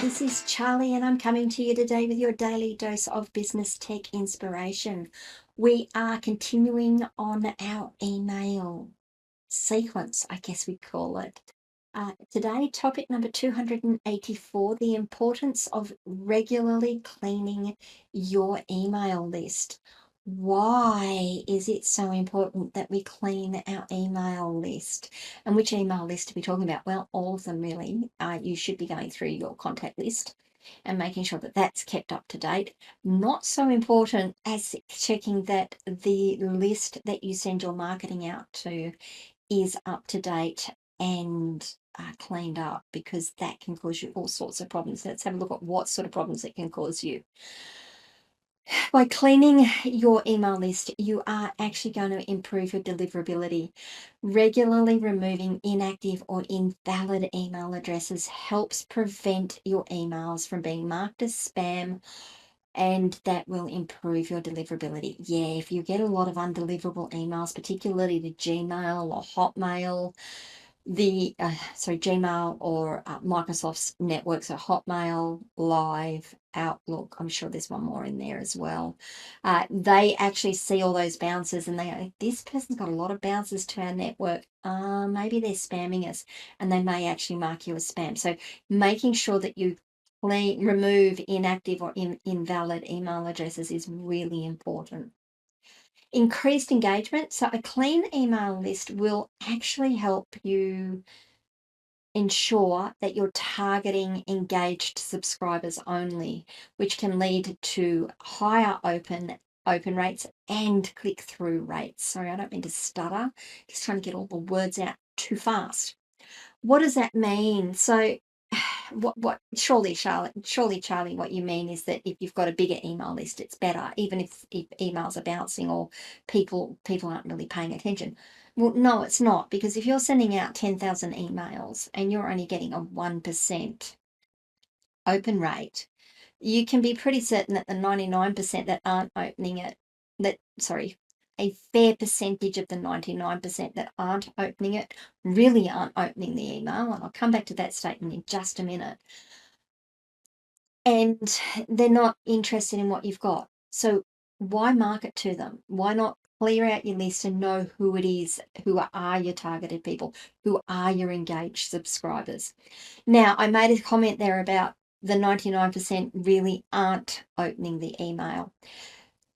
this is Charlie, and I'm coming to you today with your daily dose of business tech inspiration. We are continuing on our email sequence, I guess we call it. Today, topic number 284, the importance of regularly cleaning your email list. Why is it so important that we clean our email list? And which email list are we talking about? Well, all of them really. You should be going through your contact list and making sure that that's kept up to date. Not so important as checking that the list that you send your marketing out to is up to date and cleaned up, because that can cause you all sorts of problems. Let's have a look at what sort of problems it can cause you. By cleaning your email list, you are actually going to improve your deliverability. Regularly removing inactive or invalid email addresses helps prevent your emails from being marked as spam, and that will improve your deliverability. Yeah, if you get a lot of undeliverable emails, particularly to Gmail or Hotmail, Gmail or Microsoft's networks are Hotmail, Live, Outlook. I'm sure there's one more in there as well. They actually see all those bounces and they go, this person's got a lot of bounces to our network. Maybe they're spamming us, and they may actually mark you as spam. So making sure that you remove inactive or invalid email addresses is really important. Increased engagement. So a clean email list will actually help you ensure that you're targeting engaged subscribers only, which can lead to higher open rates and click-through rates. Sorry, I don't mean to stutter, just trying to get all the words out too fast. What does that mean? So what surely Charlie, what you mean is that if you've got a bigger email list, it's better, even if emails are bouncing or people aren't really paying attention. Well, no, it's not, because if you're sending out 10,000 emails and you're only getting a 1% open rate, you can be pretty certain that the 99% that aren't opening it, a fair percentage of the 99% that aren't opening it really aren't opening the email. And I'll come back to that statement in just a minute. And they're not interested in what you've got. So why market to them? Why not clear out your list and know who it is, who are your targeted people, who are your engaged subscribers? Now, I made a comment there about the 99% really aren't opening the email.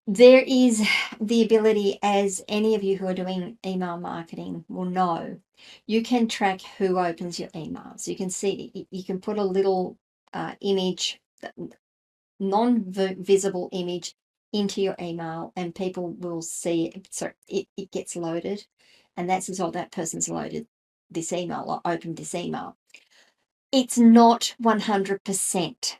There is the ability, as any of you who are doing email marketing will know, you can track who opens your emails. You can see, you can put a little image, non-visible image into your email, and people will see it. So it gets loaded, and that's as well that person's loaded this email or opened this email. It's not 100%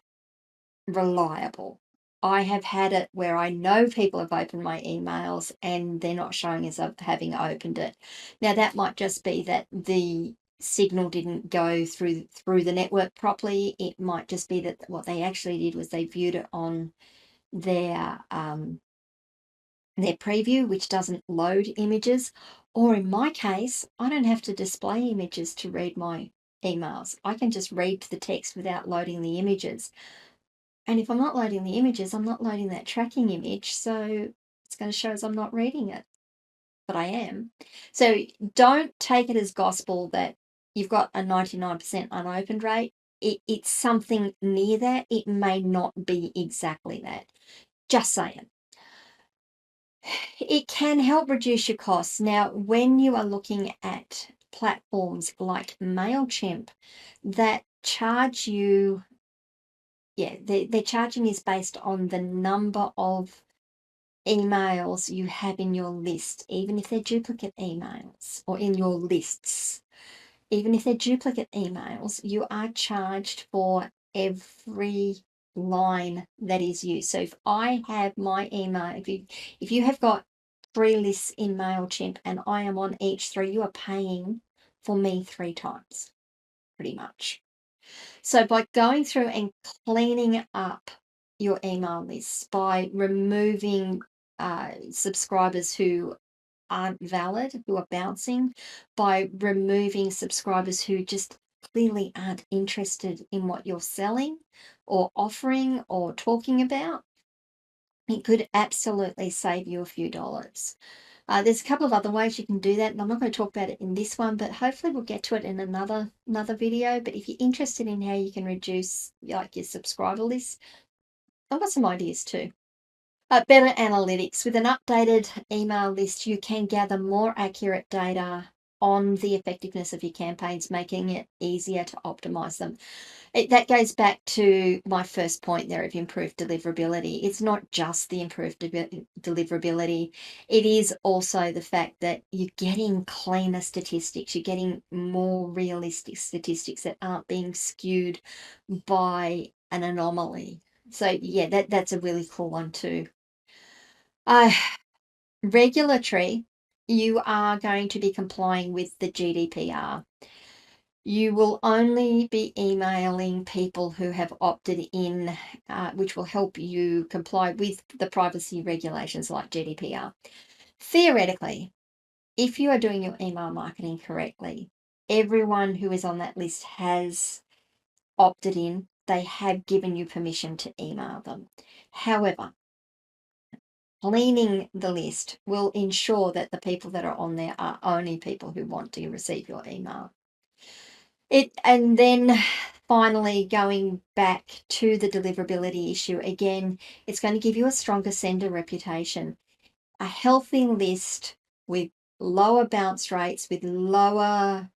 reliable. I have had it where I know people have opened my emails and they're not showing as having opened it. Now, that might just be that the signal didn't go through the network properly. It might just be that what they actually did was they viewed it on their preview, which doesn't load images. Or in my case, I don't have to display images to read my emails. I can just read the text without loading the images. And if I'm not loading the images, I'm not loading that tracking image. So it's going to show as I'm not reading it, but I am. So don't take it as gospel that you've got a 99% unopened rate. It's something near that. It may not be exactly that. Just saying. It can help reduce your costs. Now, when you are looking at platforms like MailChimp that charge you, their charging is based on the number of emails you have in your list, even if they're duplicate emails, or in your lists. Even if they're duplicate emails, you are charged for every line that is used. So if I have my email, if you have got 3 lists in MailChimp and I am on each 3, you are paying for me 3 times, pretty much. So by going through and cleaning up your email lists, by removing subscribers who aren't valid, who are bouncing, by removing subscribers who just clearly aren't interested in what you're selling or offering or talking about, it could absolutely save you a few dollars. There's a couple of other ways you can do that, and I'm not going to talk about it in this one, but hopefully we'll get to it in another video. But if you're interested in how you can reduce like your subscriber list, I've got some ideas too. Better analytics. With an updated email list, you can gather more accurate data on the effectiveness of your campaigns, making it easier to optimize them. That goes back to my first point there of improved deliverability. It's not just the improved deliverability, it is also the fact that you're getting cleaner statistics, you're getting more realistic statistics that aren't being skewed by an anomaly. So yeah, that's a really cool one too. Regulatory, you are going to be complying with the GDPR. You will only be emailing people who have opted in, which will help you comply with the privacy regulations like GDPR. Theoretically, if you are doing your email marketing correctly, everyone who is on that list has opted in. They have given you permission to email them. However, cleaning the list will ensure that the people that are on there are only people who want to receive your email. And then finally, going back to the deliverability issue, again, it's going to give you a stronger sender reputation. A healthy list with lower bounce rates, with lower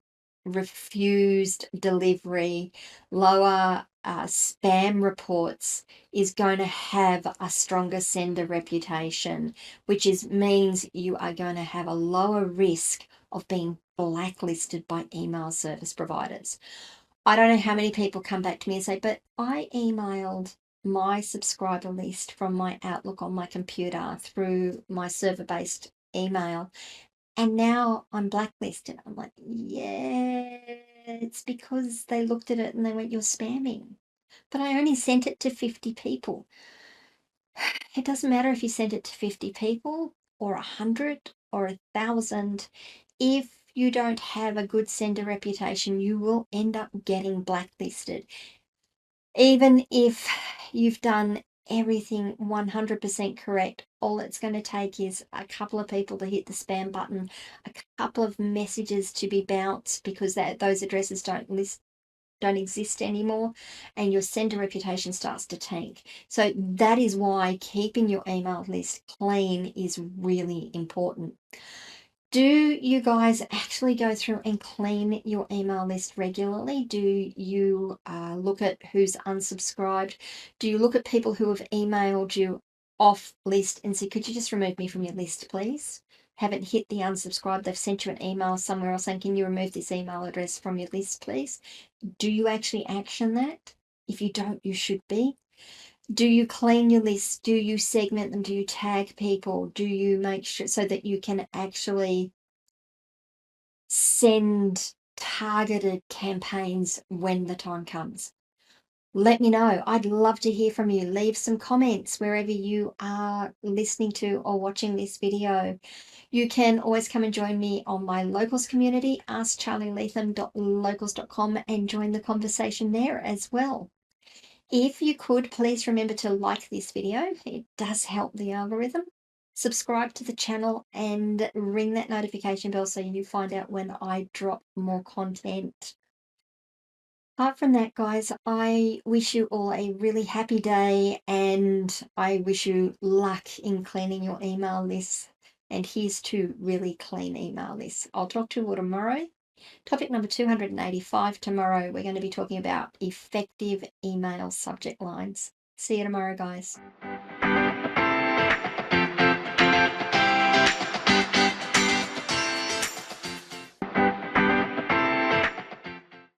refused delivery, lower spam reports is going to have a stronger sender reputation, which means you are going to have a lower risk of being blacklisted by email service providers. I don't know how many people come back to me and say, but I emailed my subscriber list from my Outlook on my computer through my server-based email, and now I'm blacklisted. I'm like, yeah, it's because they looked at it and they went, you're spamming. But I only sent it to 50 people. It doesn't matter if you sent it to 50 people or 100 or 1,000. If you don't have a good sender reputation, you will end up getting blacklisted. Even if you've done everything 100% correct, all it's going to take is a couple of people to hit the spam button, a couple of messages to be bounced because those addresses don't exist anymore, and your sender reputation starts to tank. So that is why keeping your email list clean is really important. Do you guys actually go through and clean your email list regularly? Do you look at who's unsubscribed? Do you look at people who have emailed you off list and say, could you just remove me from your list, please? Haven't hit the unsubscribe. They've sent you an email somewhere else saying, can you remove this email address from your list, please? Do you actually action that? If you don't, you should be. Do you clean your list? Do you segment them? Do you tag people? Do you make sure so that you can actually send targeted campaigns when the time comes? Let me know. I'd love to hear from you. Leave some comments wherever you are listening to or watching this video. You can always come and join me on my locals community, askcharlyleetham.locals.com, and join the conversation there as well. If you could, please remember to like this video. It does help the algorithm. Subscribe to the channel and ring that notification bell so you find out when I drop more content. Apart from that, guys, I wish you all a really happy day, and I wish you luck in cleaning your email lists. And here's to really clean email lists. I'll talk to you all tomorrow. Topic number 285 tomorrow. We're going to be talking about effective email subject lines. See you tomorrow, guys.